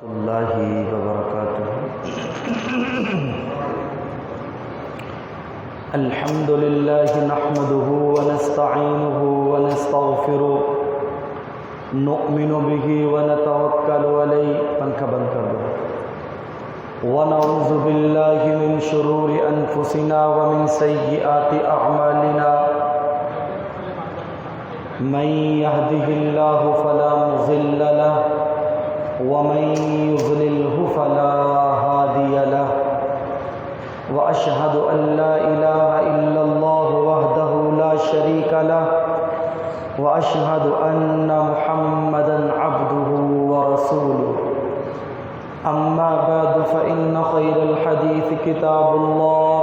اللہ وبرکاتہ۔ الحمد للہ نحمده ونستعینه ونستغفره نؤمن به ونتوکل علیہ پنکھا بند کر دو۔ ونعوذ باللہ من شرور انفسنا ومن سیئات اعمالنا من يهده الله فلا مضل له ومن يضلله فلا هادي له وأشهد أن لا إله إلا الله وحده لا شريك له وأشهد أن محمدا عبده ورسوله أما بعد فإن خير الحديث كتاب الله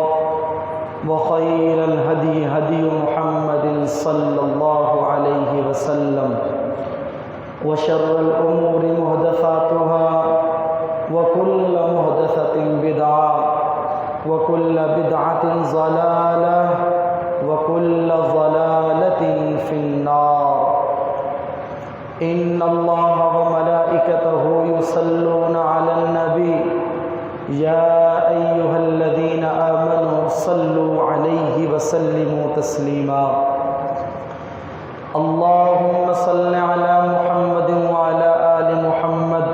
وخير الهدي هدي محمد صلى الله عليه وسلم وشر الأمور محدثاتها وكل محدثة بدعة وكل بدعة ضلالة وكل ضلالة في النار إن الله وملائكته يصلون على النبي يا أيها الذين آمنوا صلوا عليه وسلموا تسليما اللهم صل على محمد وعلى آل محمد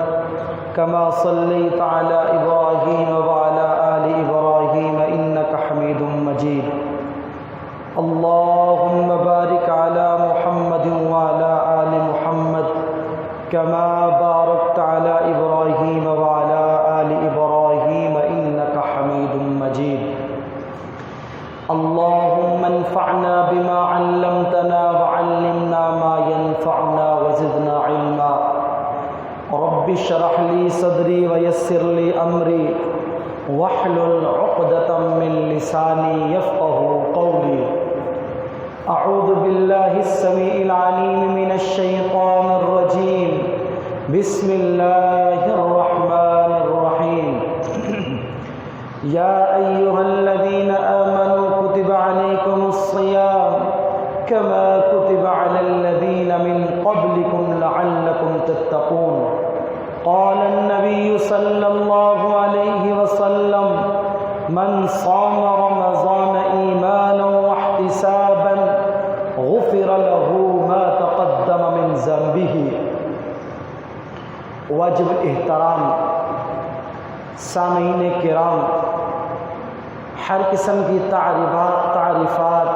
كما صليت على إبراهيم وعلى آل إبراهيم إنك حميد مجيد اللهم بارك على محمد وعلى آل محمد كما باركت على إبراهيم وعلى آل إبراهيم إنك حميد مجيد اللهم انفعنا بما علمتنا وعلمنا ما ينفعنا وزدنا علما رب اشرح لي صدري ويسر لي أمري واحلل عقدة من لساني يفقهوا قولي أعوذ بالله السميع العليم من الشيطان الرجيم بسم الله الرحمن الرحيم يا أيها الذين آمنوا كتب عليكم الصيام كما كتب على الذين من قبلكم لعلكم تتقون قال النبي صلى الله عليه وسلم من صام رمضان إيمانا واحتسابا غفر له ما تقدم من ذنبه۔ واجب احترام سامعین کرام، ہر قسم کی تعریفات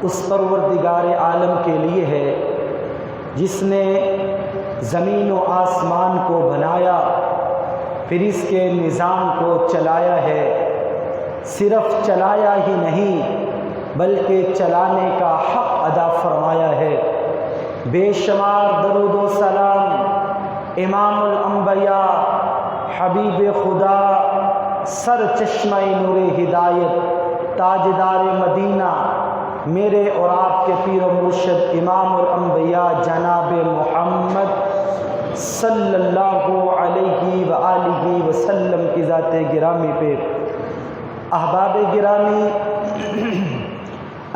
اس پروردگار عالم کے لیے ہے جس نے زمین و آسمان کو بنایا، پھر اس کے نظام کو چلایا ہے۔ صرف چلایا ہی نہیں بلکہ چلانے کا حق ادا فرمایا ہے۔ بے شمار درود و سلام امام الانبیاء، حبیب خدا، سر چشمہ نور ہدایت، تاجدار مدینہ، میرے اور آپ کے پیر و مرشد امام الانبیاء جناب محمد صلی اللہ علیہ وآلہ وسلم کی ذات گرامی پہ۔ احباب گرامی،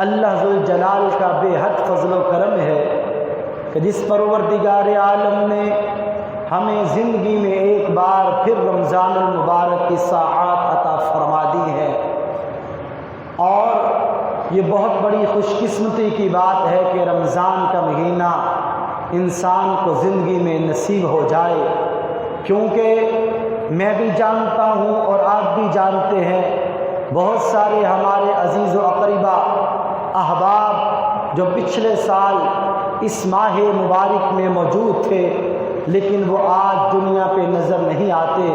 اللہ ذوالجلال کا بے حد فضل و کرم ہے کہ جس پروردگار عالم نے ہمیں زندگی میں ایک بار پھر رمضان المبارک کی ساعات عطا فرما دی ہے، اور یہ بہت بڑی خوش قسمتی کی بات ہے کہ رمضان کا مہینہ انسان کو زندگی میں نصیب ہو جائے، کیونکہ میں بھی جانتا ہوں اور آپ بھی جانتے ہیں بہت سارے ہمارے عزیز و اقربا احباب جو پچھلے سال اس ماہ مبارک میں موجود تھے لیکن وہ آج دنیا پہ نظر نہیں آتے،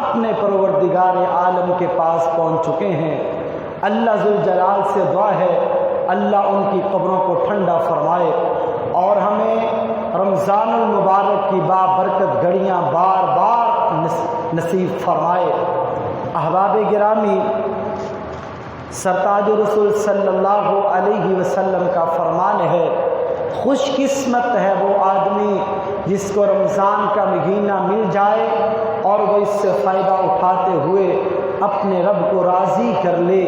اپنے پروردگار عالم کے پاس پہنچ چکے ہیں۔ اللہ ذوالجلال سے دعا ہے اللہ ان کی قبروں کو ٹھنڈا فرمائے اور ہمیں رمضان المبارک کی بابرکت گھڑیاں بار بار نصیب فرمائے۔ احباب گرامی، سرتاج رسول صلی اللہ علیہ وسلم کا فرمان ہے، خوش قسمت ہے وہ آدمی جس کو رمضان کا مہینہ مل جائے اور وہ اس سے فائدہ اٹھاتے ہوئے اپنے رب کو راضی کر لے،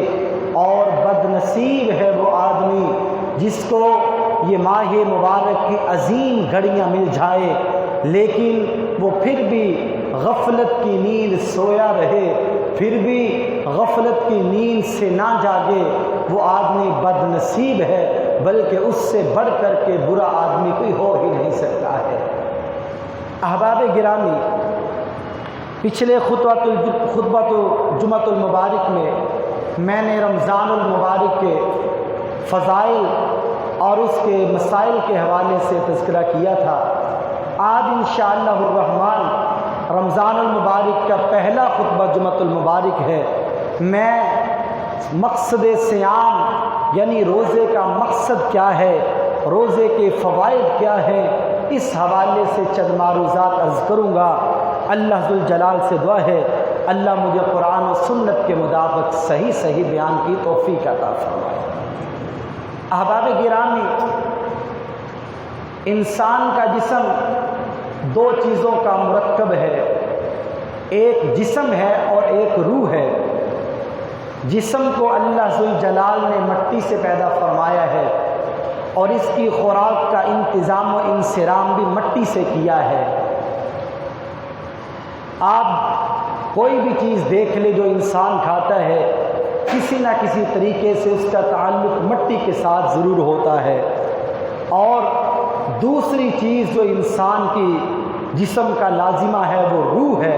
اور بد نصیب ہے وہ آدمی جس کو یہ ماہ مبارک کی عظیم گھڑیاں مل جائے لیکن وہ پھر بھی غفلت کی نیند سویا رہے، پھر بھی غفلت کی نیند سے نہ جاگے، وہ آدمی بد نصیب ہے، بلکہ اس سے بڑھ کر کے برا آدمی کوئی ہو ہی نہیں سکتا ہے۔ احباب گرامی، پچھلے خطبہ جمعۃ المبارک میں نے رمضان المبارک کے فضائل اور اس کے مسائل کے حوالے سے تذکرہ کیا تھا۔ آج انشاءاللہ الرحمن رمضان المبارک کا پہلا خطبہ جمعۃ المبارک ہے۔ میں مقصد صیام یعنی روزے کا مقصد کیا ہے، روزے کے فوائد کیا ہیں، اس حوالے سے چند معروضات عرض کروں گا۔ اللہ ذوالجلال سے دعا ہے اللہ مجھے قرآن و سنت کے مطابق صحیح بیان کی توفیق عطا فرمائے۔ احباب گرامی، انسان کا جسم دو چیزوں کا مرکب ہے، ایک جسم ہے اور ایک روح ہے۔ جسم کو اللہ ذوالجلال نے مٹی سے پیدا فرمایا ہے اور اس کی خوراک کا انتظام و انصرام بھی مٹی سے کیا ہے۔ آپ کوئی بھی چیز دیکھ لے جو انسان کھاتا ہے، کسی نہ کسی طریقے سے اس کا تعلق مٹی کے ساتھ ضرور ہوتا ہے۔ اور دوسری چیز جو انسان کی جسم کا لازمہ ہے وہ روح ہے۔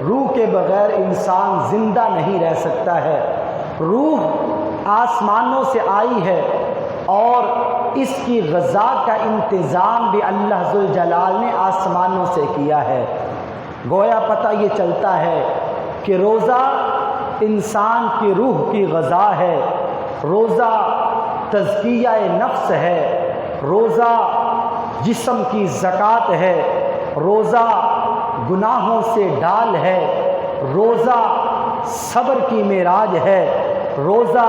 روح کے بغیر انسان زندہ نہیں رہ سکتا ہے۔ روح آسمانوں سے آئی ہے اور اس کی غذا کا انتظام بھی اللہ ذوالجلال نے آسمانوں سے کیا ہے۔ گویا پتہ یہ چلتا ہے کہ روزہ انسان کی روح کی غذا ہے، روزہ تزکیہ نفس ہے، روزہ جسم کی زکوٰۃ ہے، روزہ گناہوں سے ڈال ہے، روزہ صبر کی معراج ہے، روزہ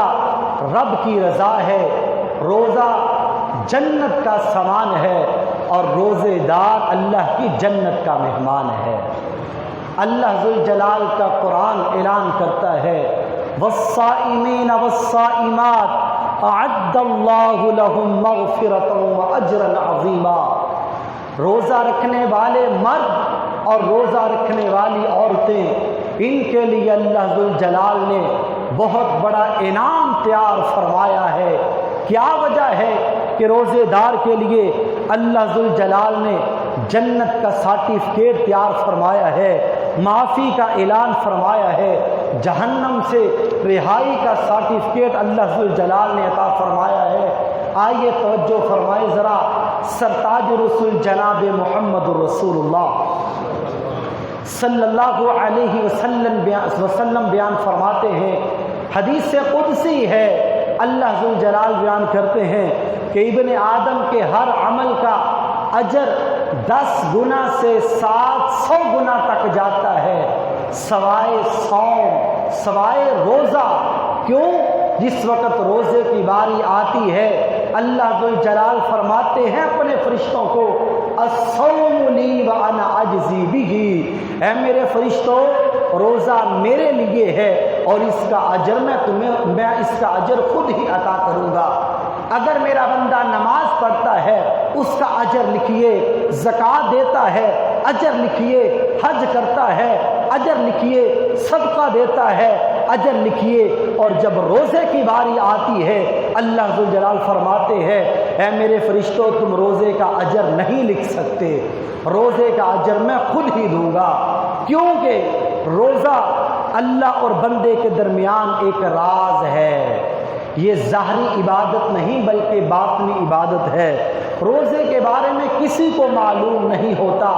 رب کی رضا ہے، روزہ جنت کا سامان ہے اور روزے دار اللہ کی جنت کا مہمان ہے۔ اللہ ذوالجلال کا قرآن اعلان کرتا ہے والصائمین والصائمات اعد اللہ لہم مغفرۃ واجرا عظیما۔ روزہ رکھنے والے مرد اور روزہ رکھنے والی عورتیں، ان کے لیے اللہ ذوالجلال نے بہت بڑا انعام تیار فرمایا ہے۔ کیا وجہ ہے کہ روزے دار کے لیے اللہ ذوالجلال نے جنت کا سرٹیفکیٹ تیار فرمایا ہے، معافی کا اعلان فرمایا ہے، جہنم سے رہائی کا سرٹیفکیٹ اللہ ذوالجلال نے عطا فرمایا ہے۔ آئیے توجہ فرمائے ذرا، سرتاج رسول جناب محمد رسول اللہ صلی اللہ علیہ وسلم بیان فرماتے ہیں، حدیث قدسی ہے، اللہ ذوالجلال بیان کرتے ہیں کہ ابن آدم کے ہر عمل کا اجر 10 گنا سے 700 گنا تک جاتا ہے، سوائے صوم، سوائے روزہ۔ کیوں؟ جس وقت روزے کی باری آتی ہے اللہ ذوالجلال فرماتے ہیں اپنے فرشتوں کو الصوم لی وانا اجزی بہ، اے میرے فرشتوں روزہ میرے لیے ہے اور اس کا اجر میں اس کا اجر خود ہی عطا کروں گا۔ اگر میرا بندہ نماز پڑھتا ہے اس کا اجر لکھیے، زکوٰۃ دیتا ہے اجر لکھیے، حج کرتا ہے اجر لکھیے، صدقہ دیتا ہے اجر لکھیے۔ اور جب روزے کی باری آتی ہے اللہ ذوالجلال فرماتے ہیں اے میرے فرشتوں تم روزے کا اجر نہیں لکھ سکتے، روزے کا اجر میں خود ہی دوں گا۔ کیونکہ روزہ اللہ اور بندے کے درمیان ایک راز ہے، یہ ظاہری عبادت نہیں بلکہ باطنی عبادت ہے۔ روزے کے بارے میں کسی کو معلوم نہیں ہوتا،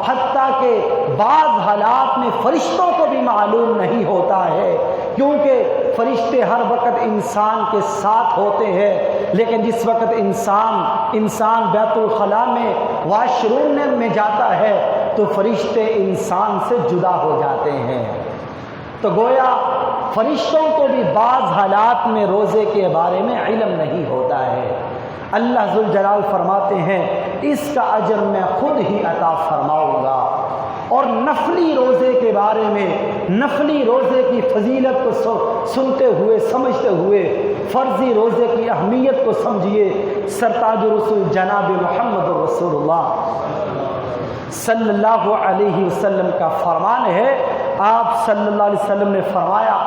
حتیٰ کہ بعض حالات میں فرشتوں کو بھی معلوم نہیں ہوتا ہے، کیونکہ فرشتے ہر وقت انسان کے ساتھ ہوتے ہیں، لیکن جس وقت انسان بیت الخلاء میں واش روم میں جاتا ہے تو فرشتے انسان سے جدا ہو جاتے ہیں۔ تو گویا فرشتوں کو بھی بعض حالات میں روزے کے بارے میں علم نہیں ہوتا ہے۔ اللہ ذوالجلال فرماتے ہیں اس کا اجر میں خود ہی عطا فرماؤں گا۔ اور نفلی روزے کے بارے میں، نفلی روزے کی فضیلت کو سنتے ہوئے سمجھتے ہوئے فرضی روزے کی اہمیت کو سمجھیے۔ سرتاج رسول جناب محمد رسول اللہ صلی اللہ علیہ وسلم کا فرمان ہے، آپ صلی اللہ علیہ وسلم نے فرمایا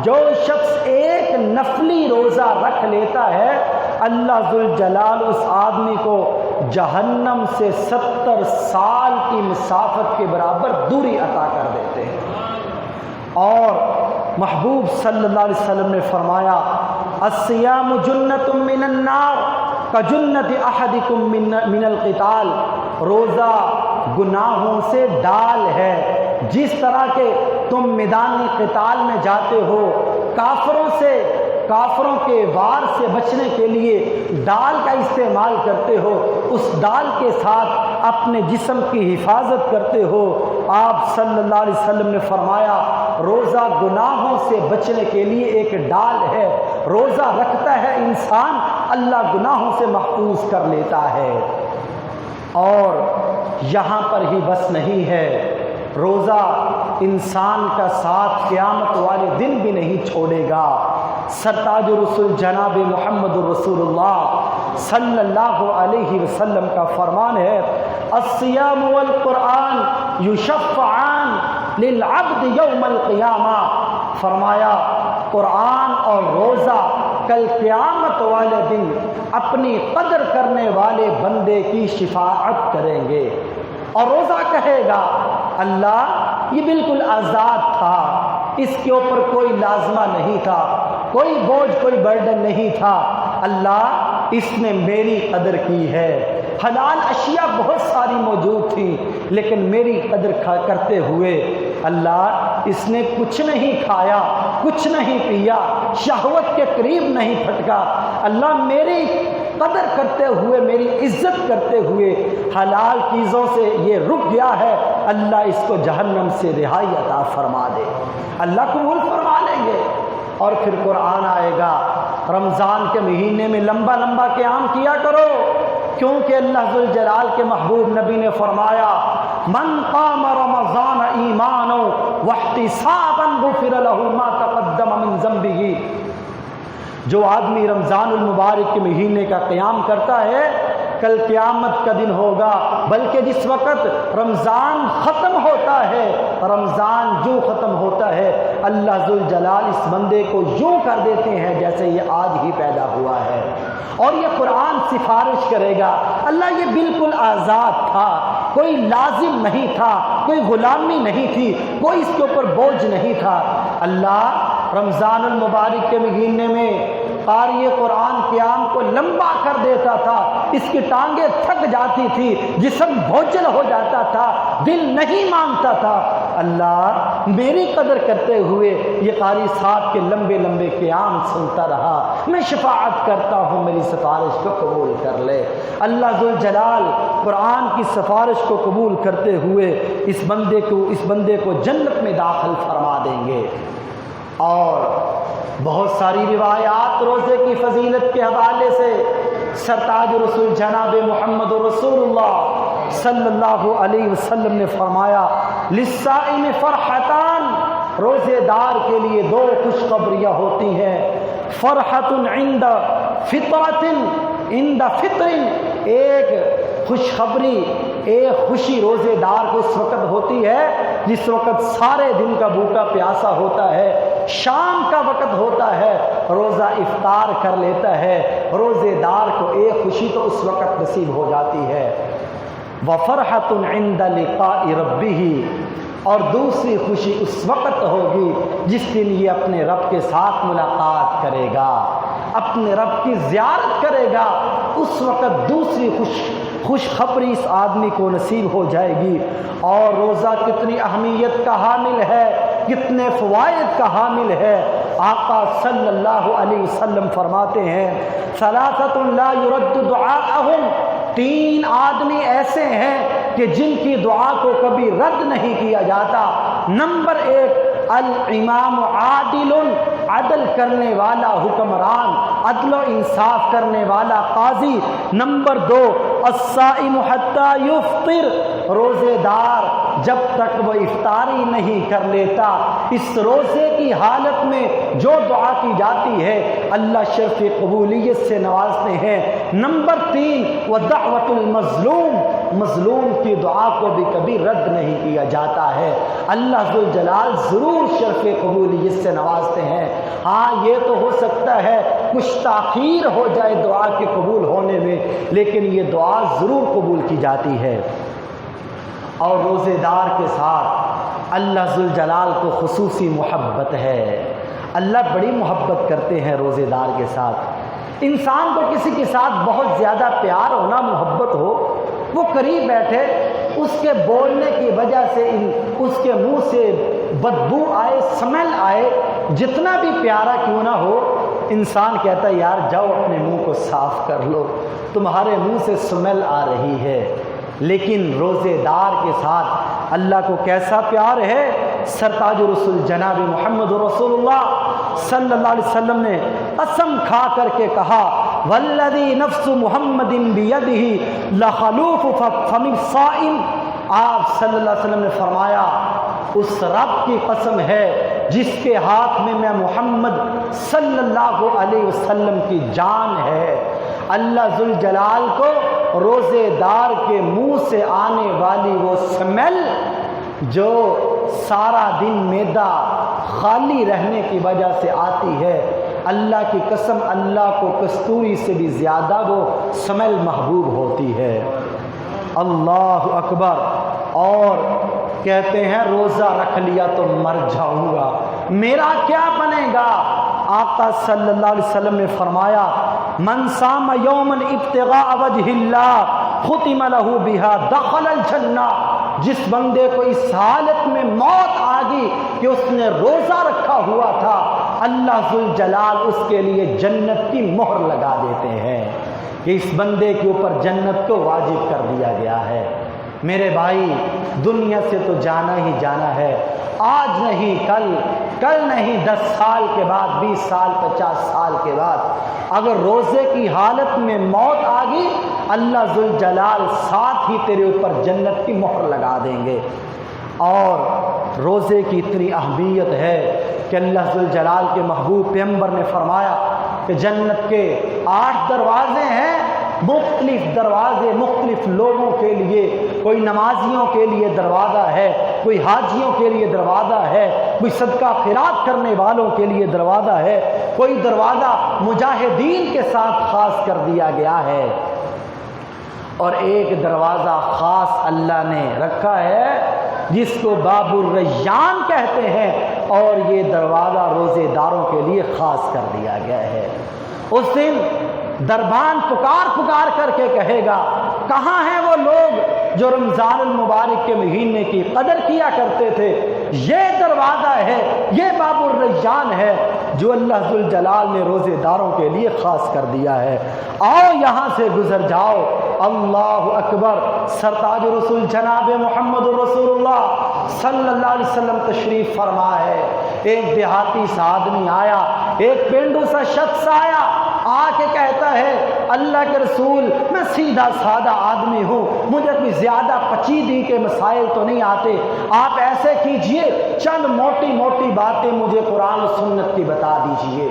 جو شخص ایک نفلی روزہ رکھ لیتا ہے اللہ ذوالجلال اس آدمی کو جہنم سے 70 سال کی مسافت کے برابر دوری عطا کر دیتے ہیں۔ اور محبوب صلی اللہ علیہ وسلم نے فرمایا الصیام جنۃ من النار کجنۃ احدکم من القتال، روزہ گناہوں سے ڈال ہے، جس طرح کہ تم میدان قتال میں جاتے ہو کافروں کے وار سے بچنے کے لیے ڈال کا استعمال کرتے ہو، اس ڈال کے ساتھ اپنے جسم کی حفاظت کرتے ہو، آپ صلی اللہ علیہ وسلم نے فرمایا روزہ گناہوں سے بچنے کے لیے ایک ڈال ہے، روزہ رکھتا ہے انسان اللہ گناہوں سے محفوظ کر لیتا ہے۔ اور یہاں پر ہی بس نہیں ہے، روزہ انسان کا ساتھ قیامت والے دن بھی نہیں چھوڑے گا۔ سرتاج رسول جناب محمد رسول اللہ صلی اللہ علیہ وسلم کا فرمان ہے الصیام والقرآن یشفعان للعبد یوم القیامہ، فرمایا قرآن اور روزہ کل قیامت والے دن اپنی قدر کرنے والے بندے کی شفاعت کریں گے۔ اور روزہ کہے گا اللہ یہ بالکل آزاد تھا، اس کے اوپر کوئی لازمہ نہیں تھا، کوئی بوجھ کوئی برڈن نہیں تھا، اللہ اس نے میری قدر کی ہے، حلال اشیاء بہت ساری موجود تھیں لیکن میری قدر کرتے ہوئے اللہ اس نے کچھ نہیں کھایا، کچھ نہیں پیا، شہوت کے قریب نہیں پھٹکا، اللہ میری قدر کرتے ہوئے میری عزت کرتے ہوئے حلال چیزوں سے یہ رک گیا ہے، اللہ اس کو جہنم سے رہائی عطا فرما دے۔ اللہ قبول فرما لیں گے۔ اور پھر قرآن آئے گا رمضان کے مہینے میں لمبا لمبا قیام کیا کرو، کیونکہ اللہ ذوالجلال کے محبوب نبی نے فرمایا من قام رمضان ایمانا واحتسابا غفر له ما تقدم من ذنبه، جو آدمی رمضان المبارک کے مہینے کا قیام کرتا ہے کل قیامت کا دن ہوگا، بلکہ جس وقت رمضان ختم ہوتا ہے، رمضان جو ختم ہوتا ہے اللہ ذوالجلال اس بندے کو یوں کر دیتے ہیں جیسے یہ آج ہی پیدا ہوا ہے۔ اور یہ قرآن سفارش کرے گا اللہ یہ بالکل آزاد تھا، کوئی لازم نہیں تھا، کوئی غلامی نہیں تھی، کوئی اس کے اوپر بوجھ نہیں تھا۔ اللہ رمضان المبارک کے مہینے میں قاری قرآن قیام کو لمبا کر دیتا تھا، اس کی ٹانگیں تھک جاتی تھی، جسم بوجھل ہو جاتا تھا، دل نہیں مانتا تھا، اللہ میری قدر کرتے ہوئے یہ قاری صاحب کے لمبے لمبے قیام سنتا رہا، میں شفاعت کرتا ہوں میری سفارش کو قبول کر لے۔ اللہ ذوالجلال قرآن کی سفارش کو قبول کرتے ہوئے اس بندے کو جنت میں داخل فرما دیں گے۔ اور بہت ساری روایات روزے کی فضیلت کے حوالے سے سرتاج رسول جناب محمد رسول اللہ صلی اللہ علیہ وسلم نے فرمایا للصائم فرحتان، روزے دار کے لیے دو خوشخبریاں ہوتی ہیں، فرحت عند فطرۃ عند فطر، ایک خوشخبری ایک خوشی روزے دار کو اس وقت ہوتی ہے جس وقت سارے دن کا بھوکا پیاسا ہوتا ہے، شام کا وقت ہوتا ہے، روزہ افطار کر لیتا ہے، روزے دار کو ایک خوشی تو اس وقت نصیب ہو جاتی ہے۔ وفرحۃ عند لقاء ربہ، اور دوسری خوشی اس وقت ہوگی جس دن یہ اپنے رب کے ساتھ ملاقات کرے گا، اپنے رب کی زیارت کرے گا، اس وقت دوسری خوشخبری اس آدمی کو نصیب ہو جائے گی۔ اور روزہ کتنی اہمیت کا حامل ہے، کتنے فوائد کا حامل ہے۔ آقا صلی اللہ علیہ وسلم فرماتے ہیں ثلاثۃ لا يرد دعاءہم، تین آدمی ایسے ہیں کہ جن کی دعا کو کبھی رد نہیں کیا جاتا۔ نمبر ایک الامام عادل، عدل کرنے والا حکمران، عدل و انصاف کرنے والا قاضی۔ نمبر دو الصائم حتی یفطر، روزے دار جب تک وہ افطاری نہیں کر لیتا۔ اس روزے کی حالت میں جو دعا کی جاتی ہے اللہ شرف قبولیت سے نوازتے ہیں۔ نمبر 3 ودعوت المظلوم، مظلوم کی دعا کو بھی کبھی رد نہیں کیا جاتا ہے، اللہ ذوالجلال ضرور شرف قبولیت سے نوازتے ہیں۔ ہاں یہ تو ہو سکتا ہے کچھ تاخیر ہو جائے دعا کے قبول ہونے میں، لیکن یہ دعا ضرور قبول کی جاتی ہے۔ اور روزے دار کے ساتھ اللہ ذوالجلال کو خصوصی محبت ہے، اللہ بڑی محبت کرتے ہیں روزے دار کے ساتھ۔ انسان کو کسی کے ساتھ بہت زیادہ پیار ہونا، محبت ہو، وہ قریب بیٹھے، اس کے بولنے کی وجہ سے اس کے منہ سے بدبو آئے، سمیل آئے، جتنا بھی پیارا کیوں نہ ہو، انسان کہتا ہے یار جاؤ اپنے منہ کو صاف کر لو، تمہارے منہ سے سمیل آ رہی ہے۔ لیکن روزے دار کے ساتھ اللہ کو کیسا پیار ہے؟ سرتاج رسول جناب محمد رسول اللہ صلی اللہ علیہ وسلم نے قسم کھا کر کے کہا والذی نفس محمد بیدہ لخلوف فم الصائم، آپ صلی اللہ علیہ وسلم نے فرمایا اس رب کی قسم ہے جس کے ہاتھ میں محمد صلی اللہ علیہ وسلم کی جان ہے، اللہ ذوالجلال کو روزے دار کے منہ سے آنے والی وہ سمیل جو سارا دن معدہ خالی رہنے کی وجہ سے آتی ہے، اللہ کی قسم اللہ کو کستوری سے بھی زیادہ وہ سمیل محبوب ہوتی ہے۔ اللہ اکبر۔ اور کہتے ہیں روزہ رکھ لیا تو مر جاؤں گا، میرا کیا بنے گا؟ آقا صلی اللہ علیہ وسلم نے فرمایا من صام یوما ابتغاء وجہ اللہ ختم لہ بہا دخل الجنہ، جس بندے کو اس حالت میں موت آ گئی کہ اس نے روزہ رکھا ہوا تھا، اللہ ذوالجلال اس کے لیے جنت کی مہر لگا دیتے ہیں کہ اس بندے کے اوپر جنت کو واجب کر دیا گیا ہے۔ میرے بھائی دنیا سے تو جانا ہی جانا ہے، آج نہیں کل نہیں 10 سال کے بعد، 20 سال 50 سال کے بعد اگر روزے کی حالت میں موت آ گئی اللہ ذوالجلال ساتھ ہی تیرے اوپر جنت کی مہر لگا دیں گے۔ اور روزے کی اتنی اہمیت ہے کہ اللہ ذوالجلال کے محبوب پیغمبر نے فرمایا کہ جنت کے 8 دروازے ہیں، مختلف دروازے مختلف لوگوں کے لیے، کوئی نمازیوں کے لیے دروازہ ہے، کوئی حاجیوں کے لیے دروازہ ہے، کوئی صدقہ خیرات کرنے والوں کے لیے دروازہ ہے، کوئی دروازہ مجاہدین کے ساتھ خاص کر دیا گیا ہے، اور ایک دروازہ خاص اللہ نے رکھا ہے جس کو باب الریان کہتے ہیں، اور یہ دروازہ روزے داروں کے لیے خاص کر دیا گیا ہے۔ اس دن دربان پکار کر کے کہے گا کہاں ہیں وہ لوگ جو رمضان المبارک کے مہینے کی قدر کیا کرتے تھے؟ یہ دروازہ ہے، یہ باب الریان ہے جو اللہ ذوالجلال نے روزے داروں کے لیے خاص کر دیا ہے۔ آؤ یہاں سے گزر جاؤ۔ اللہ اکبر۔ سرتاج رسول جناب محمد رسول اللہ صلی اللہ علیہ وسلم تشریف فرما ہے۔ ایک دیہاتی سا آدمی آیا، ایک پینڈو سا شخص آیا، آ کے کہتا ہے اللہ کے رسول میں سیدھا سادہ آدمی ہوں، مجھے کوئی زیادہ پیچیدگی کے مسائل تو نہیں آتے، آپ ایسے کیجئے چند موٹی موٹی باتیں مجھے قرآن و سنت کی بتا دیجئے،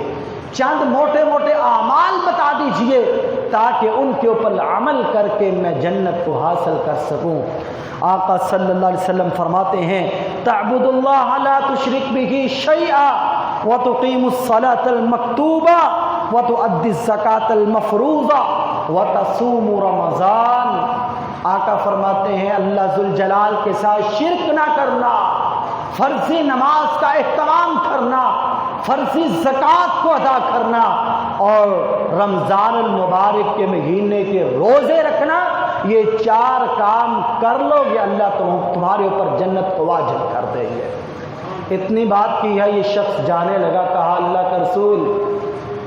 چند موٹے موٹے اعمال بتا دیجئے تاکہ ان کے اوپر عمل کر کے میں جنت کو حاصل کر سکوں۔ آقا صلی اللہ علیہ وسلم فرماتے ہیں تعبد اللہ لا تشرک بہ شیئا وتقیم الصلاۃ المکتوبہ وتؤدی الزکاۃ المفروضہ وتصوم رمضان۔ آقا فرماتے ہیں اللہ ذوالجلال کے ساتھ شرک نہ کرنا، فرضی نماز کا اہتمام کرنا، فرضی زکوٰۃ کو ادا کرنا، اور رمضان المبارک کے مہینے کے روزے رکھنا، یہ 4 کام کر لو گے اللہ تمہارے اوپر جنت کو واجب کر دیں گے۔ اتنی بات کی ہے، یہ شخص جانے لگا، کہا اللہ کا رسول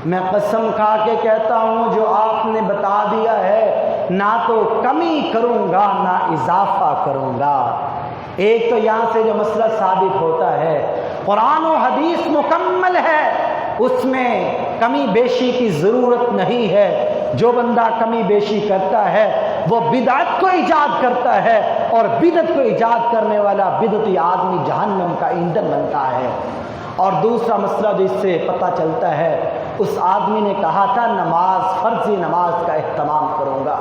میں قسم کھا کے کہتا ہوں جو آپ نے بتا دیا ہے نہ تو کمی کروں گا نہ اضافہ کروں گا۔ ایک تو یہاں سے جو مسئلہ ثابت ہوتا ہے قرآن و حدیث مکمل ہے، اس میں کمی بیشی کی ضرورت نہیں ہے۔ جو بندہ کمی بیشی کرتا ہے وہ بدعت کو ایجاد کرتا ہے، اور بدعت کو ایجاد کرنے والا بدعتی آدمی جہنم کا ایندھن بنتا ہے۔ اور دوسرا مسئلہ جو اس سے پتہ چلتا ہے، اس آدمی نے کہا تھا نماز، فرضی نماز کا اہتمام کروں گا،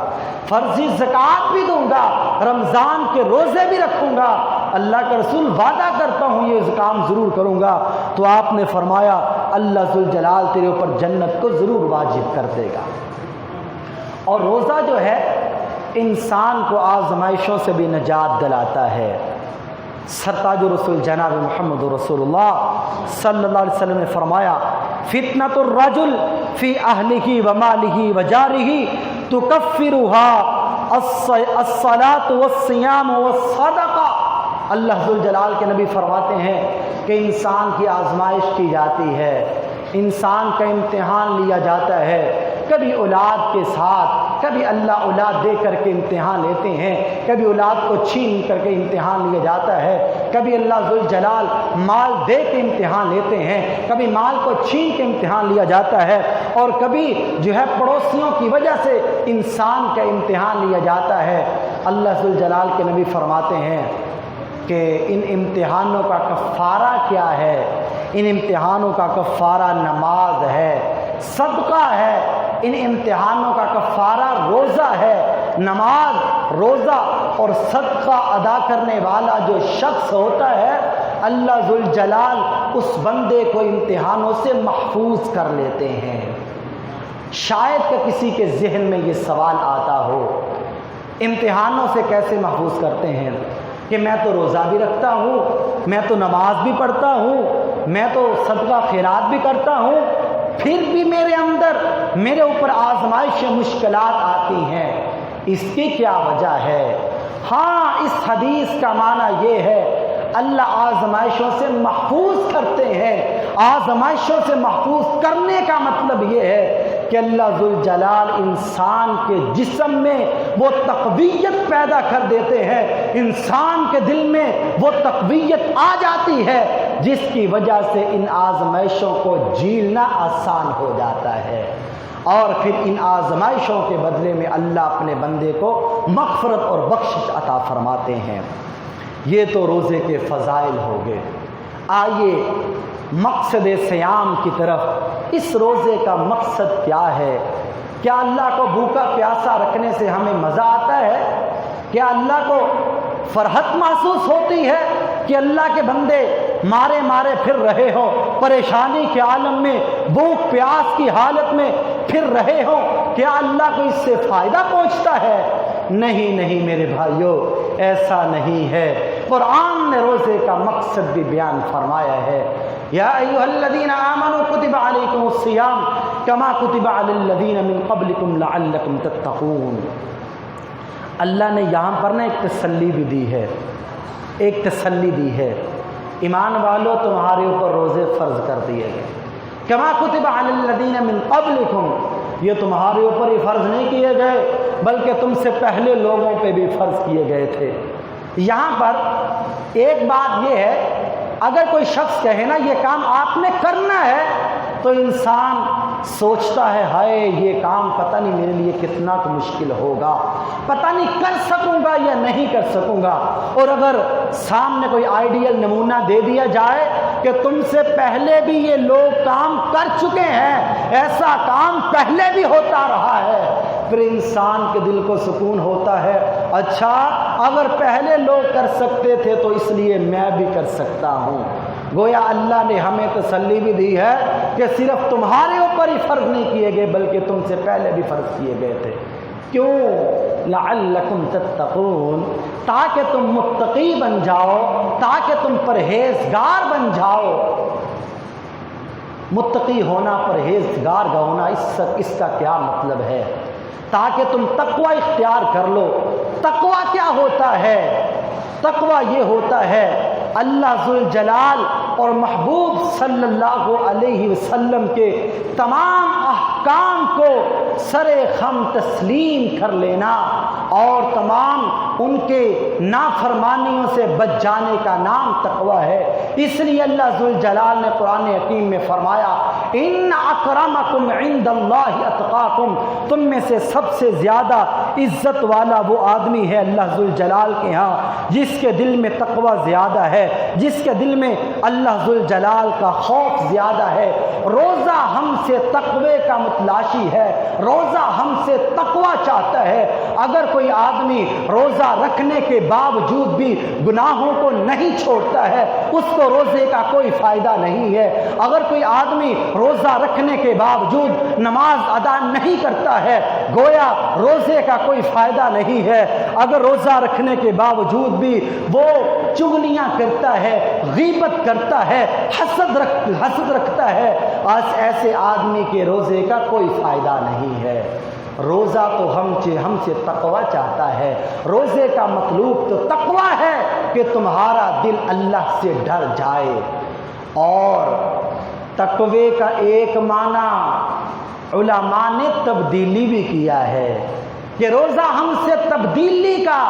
فرضی زکوٰۃ بھی دوں گا، رمضان کے روزے بھی رکھوں گا، اللہ کا رسول وعدہ کرتا ہوں یہ کام ضرور کروں گا۔ تو آپ نے فرمایا اللہ ذوالجلال تیرے اوپر جنت کو ضرور واجب کر دے گا۔ اور روزہ جو ہے انسان کو آزمائشوں سے بھی نجات دلاتا ہے۔ سرتاج رسول جناب محمد رسول اللہ صلی اللہ علیہ وسلم نے فرمایا فتنۃ الرجل فی اہلہ و مالہ و جارہ تکفرها الصلاۃ والصیام والصدقہ۔ اللہ ذوالجلال کے نبی فرماتے ہیں کہ انسان کی آزمائش کی جاتی ہے، انسان کا امتحان لیا جاتا ہے، کبھی اولاد کے ساتھ، کبھی اللہ اولاد دے کر کے امتحان لیتے ہیں، کبھی اولاد کو چھین کر کے امتحان لیا جاتا ہے، کبھی اللہ ذوالجلال مال دے کے امتحان لیتے ہیں، کبھی مال کو چھین کے امتحان لیا جاتا ہے، اور کبھی جو ہے پڑوسیوں کی وجہ سے انسان کا امتحان لیا جاتا ہے۔ اللہ ذوالجلال کے نبی فرماتے ہیں کہ ان امتحانوں کا کفارہ کیا ہے؟ ان امتحانوں کا کفارہ نماز ہے، صدقہ ہے، ان امتحانوں کا کفارہ روزہ ہے۔ نماز، روزہ اور صدقہ ادا کرنے والا جو شخص ہوتا ہے، اللہ ذوالجلال اس بندے کو امتحانوں سے محفوظ کر لیتے ہیں۔ شاید کہ کسی کے ذہن میں یہ سوال آتا ہو، امتحانوں سے کیسے محفوظ کرتے ہیں؟ کہ میں تو روزہ بھی رکھتا ہوں، میں تو نماز بھی پڑھتا ہوں، میں تو صدقہ خیرات بھی کرتا ہوں، پھر بھی میرے اندر میرے اوپر آزمائش مشکلات آتی ہیں، اس کی کیا وجہ ہے؟ ہاں، اس حدیث کا معنی یہ ہے اللہ آزمائشوں سے محفوظ کرتے ہیں۔ آزمائشوں سے محفوظ کرنے کا مطلب یہ ہے کہ اللہ ذوالجلال انسان کے جسم میں وہ تقویت پیدا کر دیتے ہیں، انسان کے دل میں وہ تقویت آ جاتی ہے جس کی وجہ سے ان آزمائشوں کو جھیلنا آسان ہو جاتا ہے، اور پھر ان آزمائشوں کے بدلے میں اللہ اپنے بندے کو مغفرت اور بخشش عطا فرماتے ہیں۔ یہ تو روزے کے فضائل ہو گئے۔ آئیے مقصد صیام کی طرف۔ اس روزے کا مقصد کیا ہے؟ کیا اللہ کو بھوکا پیاسا رکھنے سے ہمیں مزہ آتا ہے؟ کیا اللہ کو فرحت محسوس ہوتی ہے کہ اللہ کے بندے مارے مارے پھر رہے ہو، پریشانی کے عالم میں، بھوک پیاس کی حالت میں پھر رہے ہو؟ کیا اللہ کو اس سے فائدہ پہنچتا ہے؟ نہیں نہیں میرے بھائیوں، ایسا نہیں ہے۔ قرآن نے روزے کا مقصد بھی بیان فرمایا ہے۔ یا ایھا الذین آمنوا کتب علیکم الصیام کما کتب علی الذین من قبلکم لعلکم تتقون۔ اللہ نے یہاں پر ایک تسلی بھی دی ہے، ایک تسلی دی ہے، ایمان والو تمہارے اوپر روزے فرض کر دیے گئے۔ کما کتب علی الذین من قبلکم، یہ تمہارے اوپر ہی فرض نہیں کیے گئے بلکہ تم سے پہلے لوگوں پہ بھی فرض کیے گئے تھے۔ یہاں پر ایک بات یہ ہے، اگر کوئی شخص کہے نا یہ کام آپ نے کرنا ہے، تو انسان سوچتا ہے ہائے یہ کام پتہ نہیں میرے لیے کتنا تو مشکل ہوگا، پتہ نہیں کر سکوں گا یا نہیں کر سکوں گا۔ اور اگر سامنے کوئی آئیڈیل نمونہ دے دیا جائے کہ تم سے پہلے بھی یہ لوگ کام کر چکے ہیں، ایسا کام پہلے بھی ہوتا رہا ہے، پھر انسان کے دل کو سکون ہوتا ہے، اچھا اگر پہلے لوگ کر سکتے تھے تو اس لیے میں بھی کر سکتا ہوں۔ گویا اللہ نے ہمیں تسلی بھی دی ہے کہ صرف تمہارے اوپر ہی فرض نہیں کیے گئے بلکہ تم سے پہلے بھی فرض کیے گئے تھے۔ کیوں؟ لعلکم تتقون، تاکہ تم متقی بن جاؤ، تاکہ تم پرہیزگار بن جاؤ۔ متقی ہونا، پرہیزگار ہونا، اس کا کیا مطلب ہے؟ تاکہ تم تقوی اختیار کر لو۔ تقوی کیا ہوتا ہے؟ تقوی یہ ہوتا ہے اللہ ذوالجلال اور محبوب صلی اللہ علیہ وسلم کے تمام احکام کو سرے خم تسلیم کر لینا، اور تمام ان کے نافرمانیوں سے بچ جانے کا نام تقوی ہے۔ اس لیے اللہ ذوالجلال نے قرآن حکیم میں فرمایا ان اکرمکم عند اللہ اتقاکم، تم میں سے سب سے زیادہ عزت والا وہ آدمی ہے اللہ ذوالجلال کے ہاں جس کے دل میں تقوی زیادہ ہے، جس کے دل میں اللہ ذوالجلال کا خوف زیادہ ہے۔ روزہ ہم سے تقوی کا متلاشی ہے، روزہ ہم سے تقوی چاہتا ہے۔ اگر کوئی آدمی روزہ رکھنے کے باوجود بھی گناہوں کو نہیں چھوڑتا ہے، اس کو روزے کا کوئی فائدہ نہیں ہے۔ اگر کوئی آدمی روزہ رکھنے کے باوجود نماز ادا نہیں کرتا ہے، گویا روزے کا کوئی فائدہ نہیں ہے۔ اگر روزہ رکھنے کے باوجود بھی وہ چغلیاں کرتا ہے، غیبت کرتا ہے، حسد رکھتا ہے، ایسے آدمی کے روزے کا کوئی فائدہ نہیں ہے۔ روزہ تو ہم سے تقوی چاہتا ہے، روزے کا مطلوب تو تقوی ہے کہ تمہارا دل اللہ سے ڈر جائے۔ اور تقوی کا ایک معنی علماء نے تبدیلی بھی کیا ہے کہ روزہ ہم سے تبدیلی کا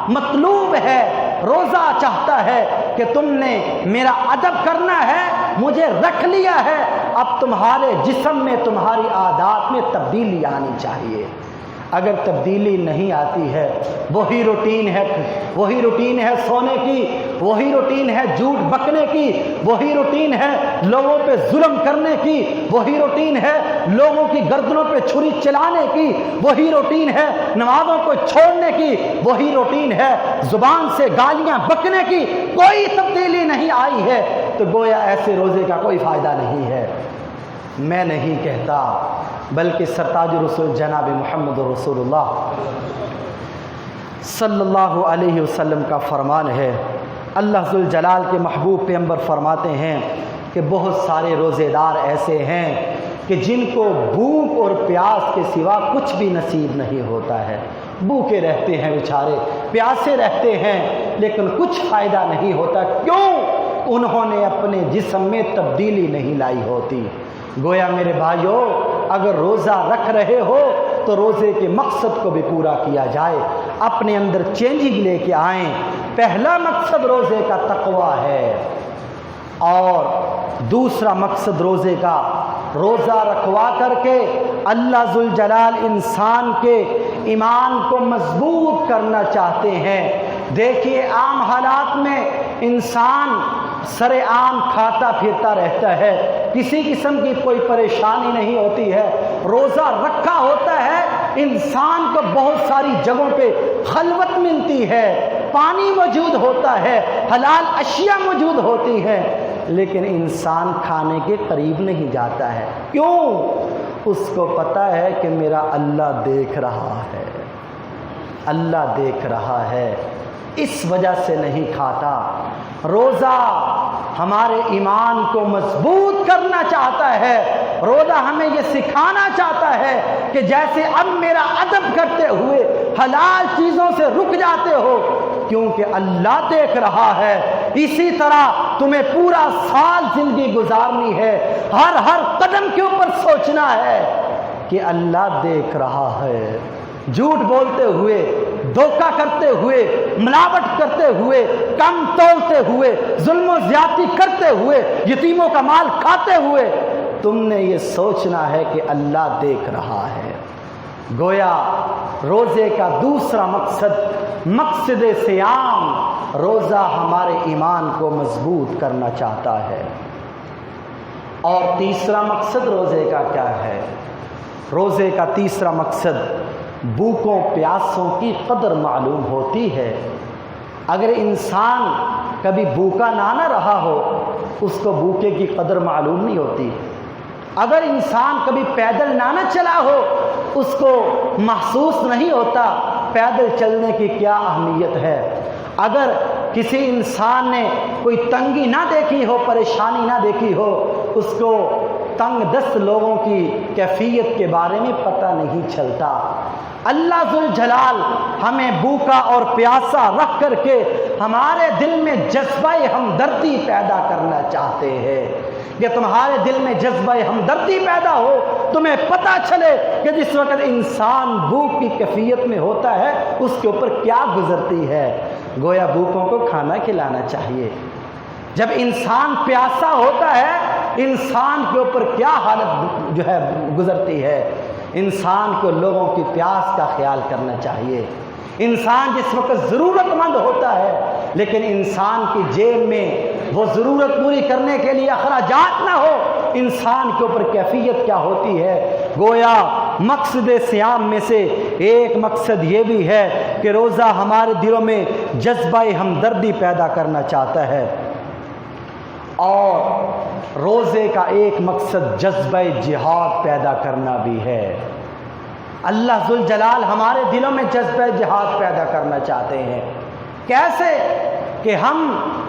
مطلوب ہے۔ روزہ چاہتا ہے کہ تم نے میرا ادب کرنا ہے، مجھے رکھ لیا ہے، اب تمہارے جسم میں تمہاری عادات میں تبدیلی آنی چاہیے۔ اگر تبدیلی نہیں آتی ہے، وہی روٹین ہے سونے کی، وہی روٹین ہے جھوٹ بکنے کی، وہی روٹین ہے لوگوں پہ ظلم کرنے کی، وہی روٹین ہے لوگوں کی گردنوں پہ چھری چلانے کی، وہی روٹین ہے نمازوں کو چھوڑنے کی، وہی روٹین ہے زبان سے گالیاں بکنے کی، کوئی تبدیلی نہیں آئی ہے، تو گویا ایسے روزے کا کوئی فائدہ نہیں ہے۔ میں نہیں کہتا، بلکہ سرتاج رسول جناب محمد رسول اللہ صلی اللہ علیہ وسلم کا فرمان ہے۔ اللہ ذوالجلال کے محبوب پیغمبر فرماتے ہیں کہ بہت سارے روزے دار ایسے ہیں کہ جن کو بھوک اور پیاس کے سوا کچھ بھی نصیب نہیں ہوتا ہے۔ بھوکے رہتے ہیں بیچارے، پیاسے رہتے ہیں، لیکن کچھ فائدہ نہیں ہوتا۔ کیوں؟ انہوں نے اپنے جسم میں تبدیلی نہیں لائی ہوتی۔ گویا میرے بھائیو، اگر روزہ رکھ رہے ہو تو روزے کے مقصد کو بھی پورا کیا جائے، اپنے اندر چینجنگ لے کے آئیں۔ پہلا مقصد روزے کا تقوی ہے، اور دوسرا مقصد روزے کا، روزہ رکھوا کر کے اللہ ذوالجلال انسان کے ایمان کو مضبوط کرنا چاہتے ہیں۔ دیکھیے عام حالات میں انسان سر عام کھاتا پھرتا رہتا ہے، کسی قسم کی کوئی پریشانی نہیں ہوتی ہے۔ روزہ رکھا ہوتا ہے، انسان کو بہت ساری جگہوں پہ خلوت ملتی ہے، پانی موجود ہوتا ہے، حلال اشیاء موجود ہوتی ہیں، لیکن انسان کھانے کے قریب نہیں جاتا ہے۔ کیوں؟ اس کو پتہ ہے کہ میرا اللہ دیکھ رہا ہے، اللہ دیکھ رہا ہے، اس وجہ سے نہیں کھاتا۔ روزہ ہمارے ایمان کو مضبوط کرنا چاہتا ہے، روزہ ہمیں یہ سکھانا چاہتا ہے کہ جیسے اب میرا ادب کرتے ہوئے حلال چیزوں سے رک جاتے ہو کیونکہ اللہ دیکھ رہا ہے، اسی طرح تمہیں پورا سال زندگی گزارنی ہے، ہر قدم کے اوپر سوچنا ہے کہ اللہ دیکھ رہا ہے۔ جھوٹ بولتے ہوئے، دھوکہ کرتے ہوئے، ملاوٹ کرتے ہوئے، کم تولتے ہوئے، ظلم و زیادتی کرتے ہوئے، یتیموں کا مال کھاتے ہوئے، تم نے یہ سوچنا ہے کہ اللہ دیکھ رہا ہے۔ گویا روزے کا دوسرا مقصد صیام، روزہ ہمارے ایمان کو مضبوط کرنا چاہتا ہے۔ اور تیسرا مقصد روزے کا کیا ہے؟ روزے کا تیسرا مقصد بھوکوں پیاسوں کی قدر معلوم ہوتی ہے۔ اگر انسان کبھی بھوکا نہ رہا ہو، اس کو بھوکے کی قدر معلوم نہیں ہوتی۔ اگر انسان کبھی پیدل نہ چلا ہو، اس کو محسوس نہیں ہوتا پیدل چلنے کی کیا اہمیت ہے۔ اگر کسی انسان نے کوئی تنگی نہ دیکھی ہو، پریشانی نہ دیکھی ہو، اس کو تنگ دست لوگوں کی کیفیت کے بارے میں پتہ نہیں چلتا۔ اللہ ذوالجلال ہمیں بھوکا اور پیاسا رکھ کر کے ہمارے دل میں جذبہ ہمدردی پیدا کرنا چاہتے ہیں کہ تمہارے دل میں جذبہ ہمدردی پیدا ہو، تمہیں پتہ چلے کہ جس وقت انسان بھوک کی کیفیت میں ہوتا ہے اس کے اوپر کیا گزرتی ہے۔ گویا بھوکوں کو کھانا کھلانا چاہیے۔ جب انسان پیاسا ہوتا ہے انسان کے اوپر کیا حالت جو ہے گزرتی ہے۔ انسان کو لوگوں کی پیاس کا خیال کرنا چاہیے۔ انسان جس وقت ضرورت مند ہوتا ہے لیکن انسان کی جیب میں وہ ضرورت پوری کرنے کے لیے اخراجات نہ ہو، انسان کے اوپر کیفیت کیا ہوتی ہے۔ گویا مقصد صیام میں سے ایک مقصد یہ بھی ہے کہ روزہ ہمارے دلوں میں جذبہ ہمدردی پیدا کرنا چاہتا ہے، اور روزے کا ایک مقصد جذبہ جہاد پیدا کرنا بھی ہے۔ اللہ ذوالجلال ہمارے دلوں میں جذبہ جہاد پیدا کرنا چاہتے ہیں۔ کیسے؟ کہ ہم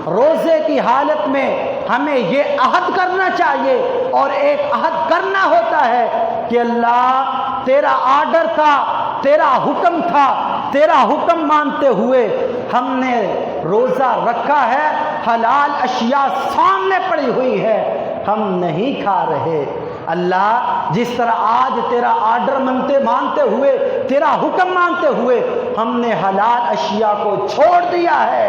روزے کی حالت میں ہمیں یہ عہد کرنا چاہیے اور ایک عہد کرنا ہوتا ہے کہ اللہ تیرا آرڈر تھا، تیرا حکم تھا، تیرا حکم مانتے ہوئے ہم نے روزہ رکھا ہے، حلال اشیاء سامنے پڑی ہوئی ہے، ہم نہیں کھا رہے۔ اللہ جس طرح آج تیرا آرڈر مانتے ہوئے، تیرا حکم مانتے ہوئے ہم نے حلال اشیاء کو چھوڑ دیا ہے،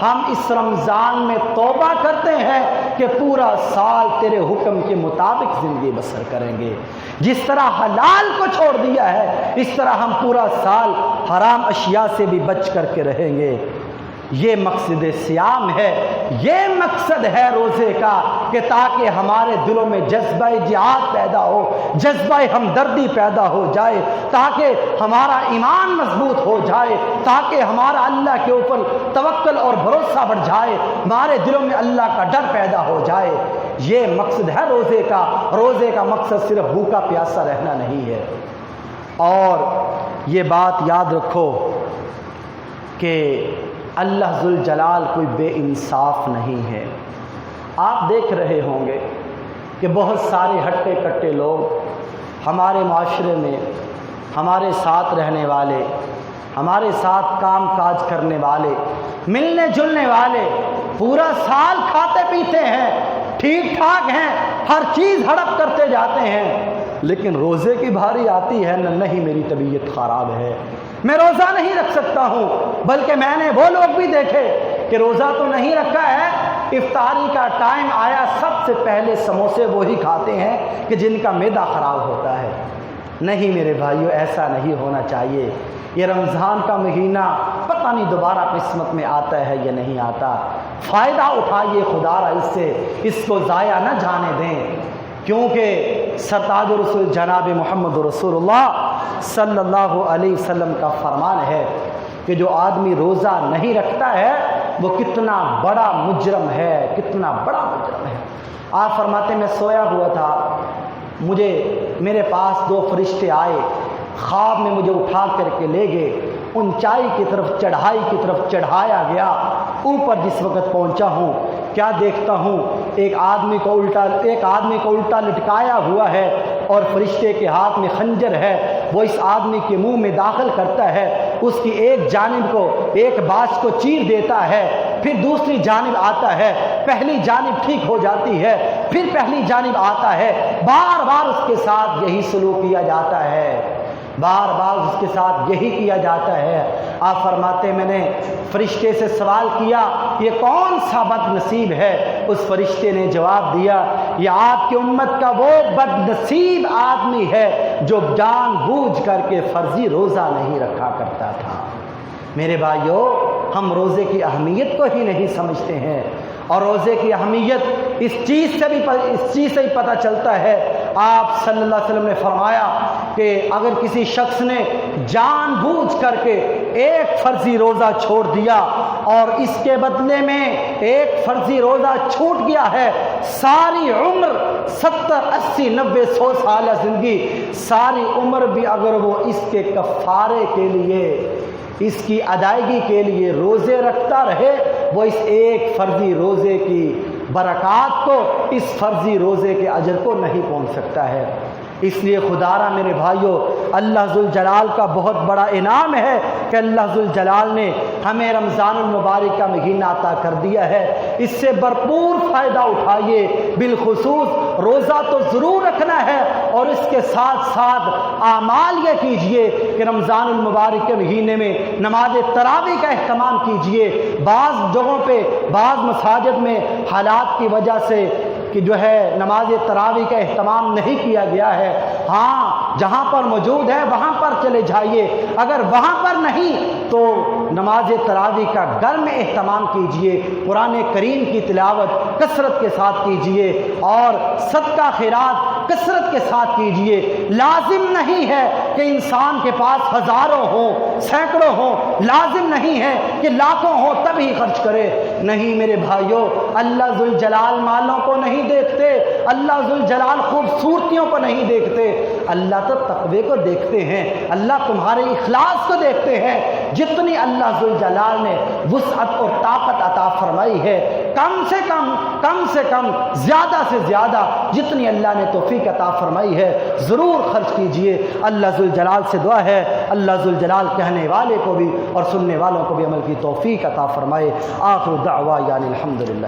ہم اس رمضان میں توبہ کرتے ہیں کہ پورا سال تیرے حکم کے مطابق زندگی بسر کریں گے۔ جس طرح حلال کو چھوڑ دیا ہے اس طرح ہم پورا سال حرام اشیاء سے بھی بچ کر کے رہیں گے۔ یہ مقصد صیام ہے، یہ مقصد ہے روزے کا کہ تاکہ ہمارے دلوں میں جذبہ جہاد پیدا ہو، جذبہ ہمدردی پیدا ہو جائے، تاکہ ہمارا ایمان مضبوط ہو جائے، تاکہ ہمارا اللہ کے اوپر توکل اور بھروسہ بڑھ جائے، ہمارے دلوں میں اللہ کا ڈر پیدا ہو جائے۔ یہ مقصد ہے روزے کا۔ روزے کا مقصد صرف بھوکا پیاسا رہنا نہیں ہے۔ اور یہ بات یاد رکھو کہ اللہ ذوالجلال کوئی بے انصاف نہیں ہے۔ آپ دیکھ رہے ہوں گے کہ بہت سارے ہٹے کٹے لوگ ہمارے معاشرے میں، ہمارے ساتھ رہنے والے، ہمارے ساتھ کام کاج کرنے والے، ملنے جلنے والے، پورا سال کھاتے پیتے ہیں، ٹھیک ٹھاک ہیں، ہر چیز ہڑپ کرتے جاتے ہیں، لیکن روزے کی بھاری آتی ہے نہیں میری طبیعت خراب ہے، میں روزہ نہیں رکھ سکتا ہوں۔ بلکہ میں نے وہ لوگ بھی دیکھے کہ روزہ تو نہیں رکھا ہے، افطاری کا ٹائم آیا سب سے پہلے سموسے وہی کھاتے ہیں کہ جن کا معدہ خراب ہوتا ہے۔ نہیں میرے بھائیو، ایسا نہیں ہونا چاہیے۔ یہ رمضان کا مہینہ پتہ نہیں دوبارہ قسمت میں آتا ہے یا نہیں آتا، فائدہ اٹھائیے خدا را اس سے، اس کو ضائع نہ جانے دیں، کیونکہ سرتاج رسول جناب محمد رسول اللہ صلی اللہ علیہ وسلم کا فرمان ہے کہ جو آدمی روزہ نہیں رکھتا ہے وہ کتنا بڑا مجرم ہے، کتنا بڑا مجرم ہے۔ آپ فرماتے میں سویا ہوا تھا، میرے پاس دو فرشتے آئے، خواب میں مجھے اٹھا کر کے لے گئے، اونچائی کی طرف، چڑھائی کی طرف چڑھایا گیا۔ اوپر جس وقت پہنچا ہوں کیا دیکھتا ہوں، ایک آدمی کو الٹا لٹکایا ہوا ہے اور فرشتے کے ہاتھ میں خنجر ہے، وہ اس آدمی کے منہ میں داخل کرتا ہے، اس کی ایک جانب کو، ایک باز کو چیر دیتا ہے، پھر دوسری جانب آتا ہے، پہلی جانب ٹھیک ہو جاتی ہے، پھر پہلی جانب آتا ہے، بار بار اس کے ساتھ یہی سلوک کیا جاتا ہے، بار بار اس کے ساتھ یہی کیا جاتا ہے۔ آپ فرماتے میں نے فرشتے سے سوال کیا یہ کون سا بد نصیب ہے؟ اس فرشتے نے جواب دیا یہ آپ کی امت کا وہ بد نصیب آدمی ہے جو جان بوجھ کر کے فرضی روزہ نہیں رکھا کرتا تھا۔ میرے بھائیو، ہم روزے کی اہمیت کو ہی نہیں سمجھتے ہیں، اور روزے کی اہمیت اس چیز سے ہی پتہ چلتا ہے۔ آپ صلی اللہ علیہ وسلم نے فرمایا کہ اگر کسی شخص نے جان بوجھ کر کے ایک فرضی روزہ چھوڑ دیا اور اس کے بدلے میں ایک فرضی روزہ چھوٹ گیا ہے، ساری عمر 70 80 90 100 سالہ زندگی، ساری عمر بھی اگر وہ اس کے کفارے کے لیے، اس کی ادائیگی کے لیے روزے رکھتا رہے، وہ اس ایک فرضی روزے کی برکات کو، اس فرضی روزے کے اجر کو نہیں پہنچ سکتا ہے۔ اس لیے خدا را میرے بھائیو، اللہ ذوالجلال کا بہت بڑا انعام ہے کہ اللہ ذوالجلال نے ہمیں رمضان المبارک کا مہینہ عطا کر دیا ہے، اس سے بھرپور فائدہ اٹھائیے۔ بالخصوص روزہ تو ضرور رکھنا ہے، اور اس کے ساتھ ساتھ اعمال یہ کیجئے کہ رمضان المبارک کے مہینے میں نماز تراویح کا اہتمام کیجئے۔ بعض جگہوں پہ، بعض مساجد میں حالات کی وجہ سے کہ جو ہے نماز تراویح کا اہتمام نہیں کیا گیا ہے، ہاں جہاں پر موجود ہے وہاں پر چلے جائیے، اگر وہاں پر نہیں تو نماز تراویح کا گھر میں اہتمام کیجئے، قرآن کریم کی تلاوت کثرت کے ساتھ کیجئے اور صدقہ خیرات کثرت کے ساتھ کیجئے۔ لازم نہیں ہے کہ انسان کے پاس ہزاروں ہوں، سینکڑوں ہوں، لازم نہیں ہے کہ لاکھوں ہوں تب ہی خرچ کرے، نہیں میرے بھائیوں، اللہ ذوالجلال مالوں کو نہیں دیکھتے، اللہ ذوالجلال خوبصورتیوں کو نہیں دیکھتے، اللہ تو تقوی کو دیکھتے ہیں، اللہ تمہارے اخلاص کو دیکھتے ہیں۔ جتنی اللہ ذوالجلال نے وسعت اور طاقت عطا فرمائی ہے، کم سے کم زیادہ سے زیادہ جتنی اللہ نے توفیق عطا فرمائی ہے ضرور خرچ کیجئے۔ اللہ ذوالجلال سے دعا ہے اللہ ذوالجلال کہنے والے کو بھی اور سننے والوں کو بھی عمل کی توفیق عطا فرمائے۔ آخر دعوانا الحمدللہ۔